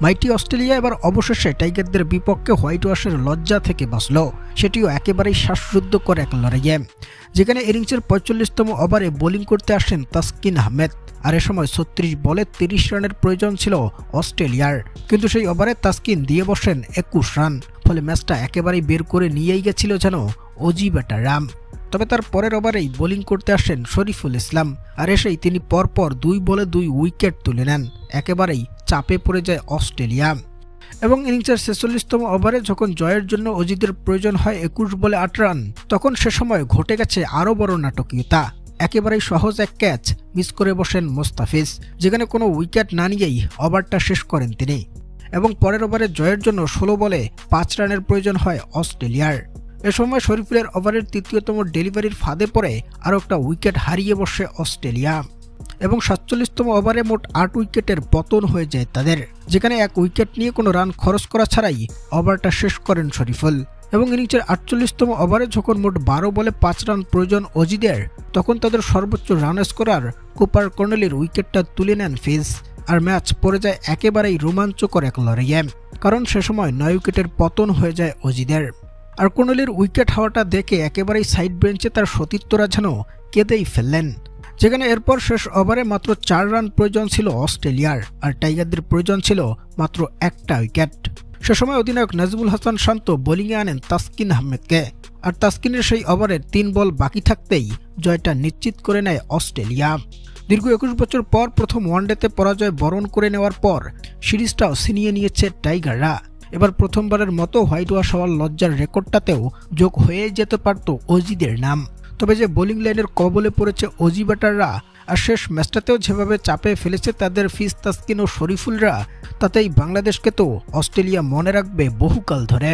মাইটি Australia এবার অবশেষে টাইগারদের বিপক্ষে হোয়াইট ওয়াশের লজ্জা থেকে বাঁচল, সেটিও একেবারেই শ্বাসরুদ্ধকর এক লড়াইয়ে, যেখানে ইনিংসের ৪৫তম ওভারে বোলিং করতে আসেন তাসকিন আহমেদ। আর এ সময় ৩৬ বলে ৩০ রানের প্রয়োজন ছিল অস্ট্রেলিয়ার, কিন্তু সেই ওভারে তাসকিন দিয়ে বসেন ২১ রান। ফলে ম্যাচটা একেবারেই বের করে নিয়েই গেছিল যেন অজি ব্যাটাররা। তবে তার পরের ওভারেই বোলিং করতে আসেন শরীফুল ইসলাম, আর এসেই তিনি পরপর ২ বলে ২ উইকেট তুলে নেন। একেবারেই চাপে পড়ে যায় অস্ট্রেলিয়া। এবং ইনিংসের ৪৬তম ওভারে যখন জয়ের জন্য অজিদের প্রয়োজন হয় ২১ বলে ৮ রান, তখন সে সময় ঘটে গেছে আরও বড় নাটকীয়তা। একেবারেই সহজ এক ক্যাচ মিস করে বসেন মোস্তাফিজ, যেখানে কোনো উইকেট না নিয়েই ওভারটা শেষ করেন তিনি। এবং পরের ওভারে জয়ের জন্য ১৬ বলে ৫ রানের প্রয়োজন হয় অস্ট্রেলিয়ার। এ সময় শরীফুলের ওভারের ৩য়তম ডেলিভারির ফাঁদে পড়ে আরও একটা উইকেট হারিয়ে বসে অস্ট্রেলিয়া। এবং ৪৭তম ওভারে মোট ৮ উইকেটের পতন হয়ে যায় তাদের, যেখানে ১ উইকেট নিয়ে কোনো রান খরচ করা ছাড়াই ওভারটা শেষ করেন শরীফুল। এবং ইনিংসের ৪৮তম ওভারে যখন মোট ১২ বলে ৫ রান প্রয়োজন অজিদের, তখন তাদের সর্বোচ্চ রান স্কোরার কুপার কর্নেলের উইকেটটা তুলে নেন ফিজ। আর ম্যাচ পড়ে যায় একেবারেই রোমাঞ্চকর এক লড়াইয়ে, কারণ সে সময় ৯ উইকেটের পতন হয়ে যায় অজিদের। আর কর্নেলের উইকেট হওয়াটা দেখে একেবারেই সাইড বেঞ্চে তার সতীর্থরা যেন কেঁদেই ফেললেন, যেখানে এরপর শেষ ওভারে মাত্র ৪ রান প্রয়োজন ছিল অস্ট্রেলিয়ার, আর টাইগারদের প্রয়োজন ছিল মাত্র একটা উইকেট। সে সময় অধিনায়ক নাজমুল হাসান শান্ত বোলিংয়ে আনেন তাসকিন আহমেদকে, আর তাসকিনের সেই ওভারের ৩ বল বাকি থাকতেই জয়টা নিশ্চিত করে নেয় অস্ট্রেলিয়া। দীর্ঘ ২১ বছর পর প্রথম ওয়ানডেতে পরাজয় বরণ করে নেওয়ার পর সিরিজটাও ছিনিয়ে নিয়েছে টাইগাররা। এবার প্রথমবারের মতো হোয়াইট ওয়াশ হওয়ার লজ্জার রেকর্ডটাতেও যোগ হয়ে যেতে পারত অজিদের নাম। তবে যে বোলিং লাইনের কবলে পড়েছে অজি ব্যাটাররা, আর শেষ ম্যাচটাতেও যেভাবে চাপে ফেলেছে তাদের ফিজ, তাসকিন ও শরীফুলরা, তাতেই বাংলাদেশকে তো অস্ট্রেলিয়া মনে রাখবে বহুকাল ধরে।